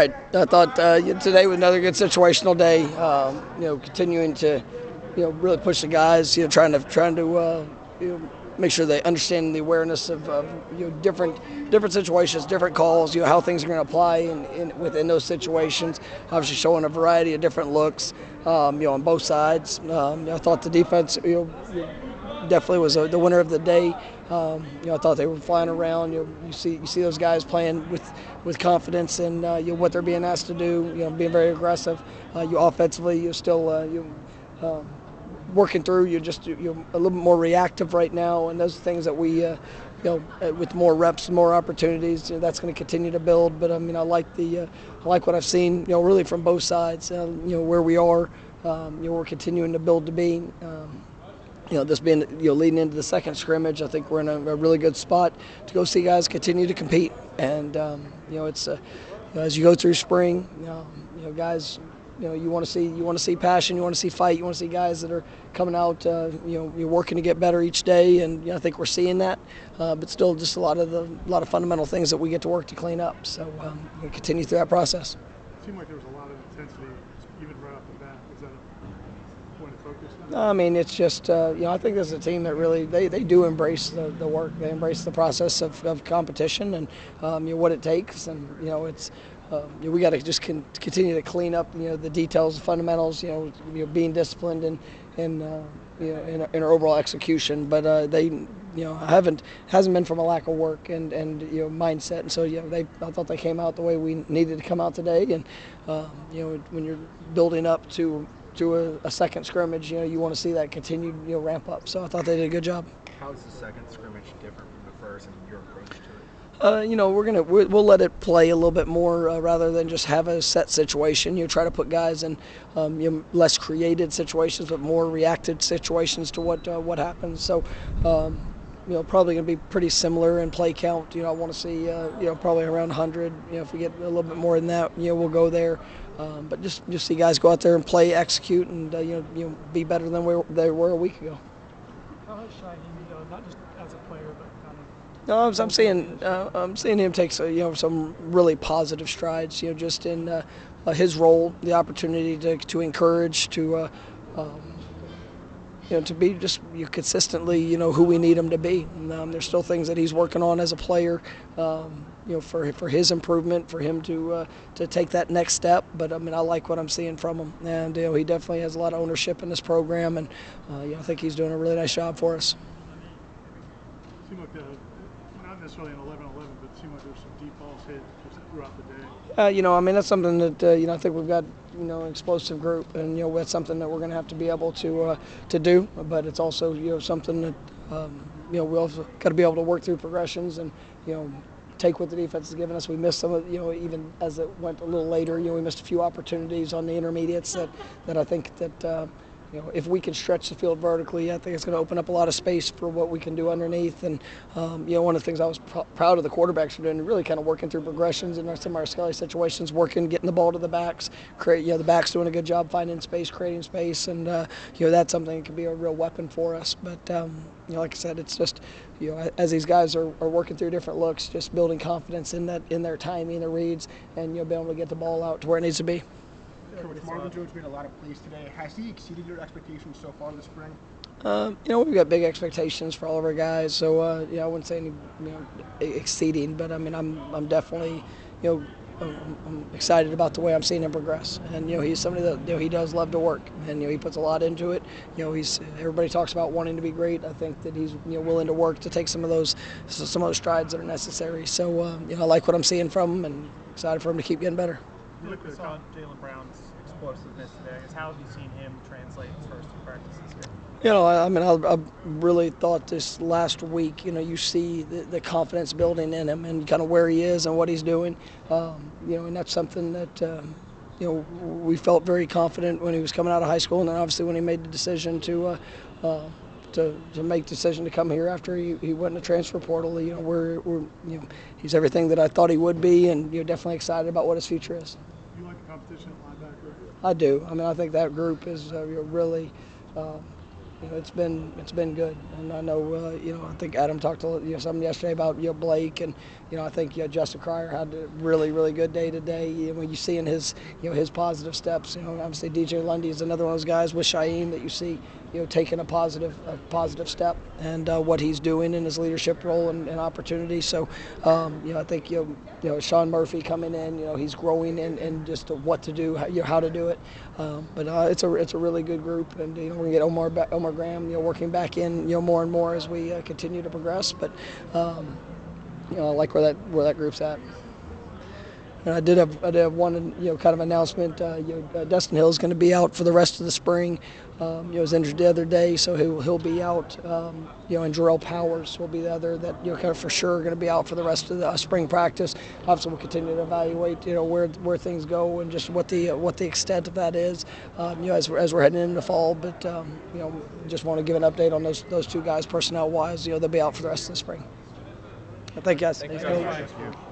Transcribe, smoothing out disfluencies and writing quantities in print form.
I thought today was another good situational day. Continuing to, really push the guys. Trying to make sure they understand the awareness of different situations, different calls. How things are going to apply within those situations. Obviously, showing a variety of different looks. On both sides. I thought the defense, definitely was the winner of the day. I thought they were flying around. You see those guys playing with confidence and what they're being asked to do. Being very aggressive. Offensively, you're still working through. You're a little bit more reactive right now, and those are things that we. With more reps, more opportunities, that's going to continue to build. But I like what I've seen, really from both sides. Where we are, we're continuing to build to be. This being leading into the second scrimmage, I think we're in a really good spot to go see guys continue to compete. And it's as you go through spring, guys. You want to see passion, you want to see fight, you want to see guys that are coming out. You're working to get better each day, and I think we're seeing that. But still, just a lot of fundamental things that we get to work to clean up. So we continue through that process. It seemed like there was a lot of intensity, even right off the bat. Is that a point of focus? It's just I think this is a team that really they do embrace the work. They embrace the process of competition and what it takes, and it's. We got to just continue to clean up, the details, the fundamentals, being disciplined and in our overall execution. But they, hasn't been from a lack of work and mindset. And so, I thought they came out the way we needed to come out today. And when you're building up to a second scrimmage, you want to see that continued ramp up. So I thought they did a good job. How is the second scrimmage different from the first and your approach to it? We'll let it play a little bit more rather than just have a set situation. Try to put guys in less created situations, but more reacted situations to what happens. So, probably going to be pretty similar in play count. I want to see probably around 100. If we get a little bit more than that, we'll go there. But just see guys go out there and play, execute, and be better than they were a week ago. How has Shaheen, not just as a player, but kind of? No, I'm seeing him take some really positive strides. Just in his role, the opportunity to encourage, to be just consistently who we need him to be. There's still things that he's working on as a player. For his improvement, for him to take that next step. But I like what I'm seeing from him, and he definitely has a lot of ownership in this program, and I think he's doing a really nice job for us. It seemed like not necessarily an 11-11, but it seemed like there's some deep balls hit just throughout the day. That's something that I think we've got an explosive group, and that's something that we're going to have to be able to do. But it's also something that we also got to be able to work through progressions and take what the defense has given us. We missed some of even as it went a little later. We missed a few opportunities on the intermediates that I think that. If we can stretch the field vertically, I think it's going to open up a lot of space for what we can do underneath. And, one of the things I was proud of the quarterbacks for doing, really kind of working through progressions in some of our skelly situations, getting the ball to the backs, the backs doing a good job finding space, creating space. And, that's something that could be a real weapon for us. But, like I said, it's just, as these guys are working through different looks, just building confidence in their timing, their reads, and, be able to get the ball out to where it needs to be. Coach, Marvin Jones made a lot of plays today. Has he exceeded your expectations so far this spring? We've got big expectations for all of our guys. So, I wouldn't say any, exceeding, but I'm definitely, I'm excited about the way I'm seeing him progress. And he's somebody that he does love to work, and he puts a lot into it. Everybody talks about wanting to be great. I think that he's willing to work to take some of those strides that are necessary. So, I like what I'm seeing from him, and excited for him to keep getting better. Really quick on Jalen Brown's explosiveness today. How have you seen him translate his first two practices here? I really thought this last week, you see the confidence building in him and kind of where he is and what he's doing. And that's something that, we felt very confident when he was coming out of high school, and then obviously when he made the decision to make the decision to come here after he went in the transfer portal. He's everything that I thought he would be, and definitely excited about what his future is. You like the competition at linebacker? I do. I think that group is really it's been good, and I know I think Adam talked some yesterday about Blake, and I think Justin Cryer had a really good day today. When you see in his his positive steps, obviously DJ Lundy is another one of those guys with Shaim that you see taking a positive step, and what he's doing in his leadership role and opportunity. So I think Sean Murphy coming in, he's growing in just what to do, how to do it. But it's a really good group, and we're gonna get Omar Graham working back in more and more as we continue to progress. But I like where that group's at. And I did have one kind of announcement. Destyn Hill is going to be out for the rest of the spring. He was injured the other day, so he'll be out. And Jarrell Powers will be the other that kind of for sure going to be out for the rest of the spring practice. Obviously, we'll continue to evaluate where things go and just what the extent of that is as we're heading into fall. But just want to give an update on those two guys personnel wise. They'll be out for the rest of the spring. Thank you guys. Thank you.